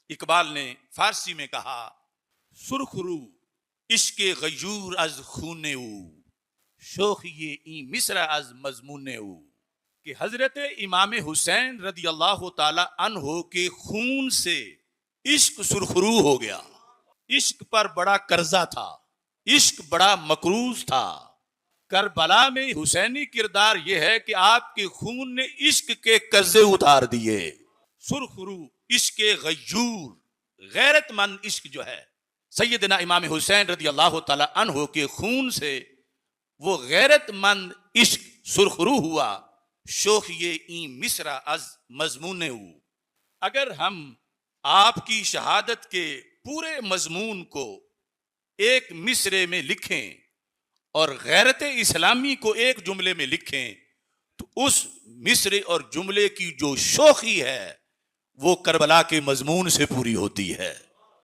اقبال نے فارسی میں کہا، سرخ رو عشق غیور از خون او، شوخی این مصر از مضمون او، کہ حضرت امام حسین رضی اللہ تعالی عنہ کے خون سے عشق سرخرو ہو گیا۔ عشق پر بڑا قرضہ تھا، عشق بڑا مقروض تھا۔ کربلا میں حسینی کردار یہ ہے کہ آپ کے خون نے عشق کے قرضے اتار دیے۔ سرخرو عشق غیور، غیرت مند عشق جو ہے، سیدنا امام حسین رضی اللہ تعالی عنہ کے خون سے وہ غیرت مند عشق سرخرو ہوا۔ شوخی این مصر از مضمون او۔ اگر ہم آپ کی شہادت کے پورے مضمون کو ایک مصرے میں لکھیں اور غیرت اسلامی کو ایک جملے میں لکھیں تو اس مصرے اور جملے کی جو شوخی ہے وہ کربلا کے مضمون سے پوری ہوتی ہے۔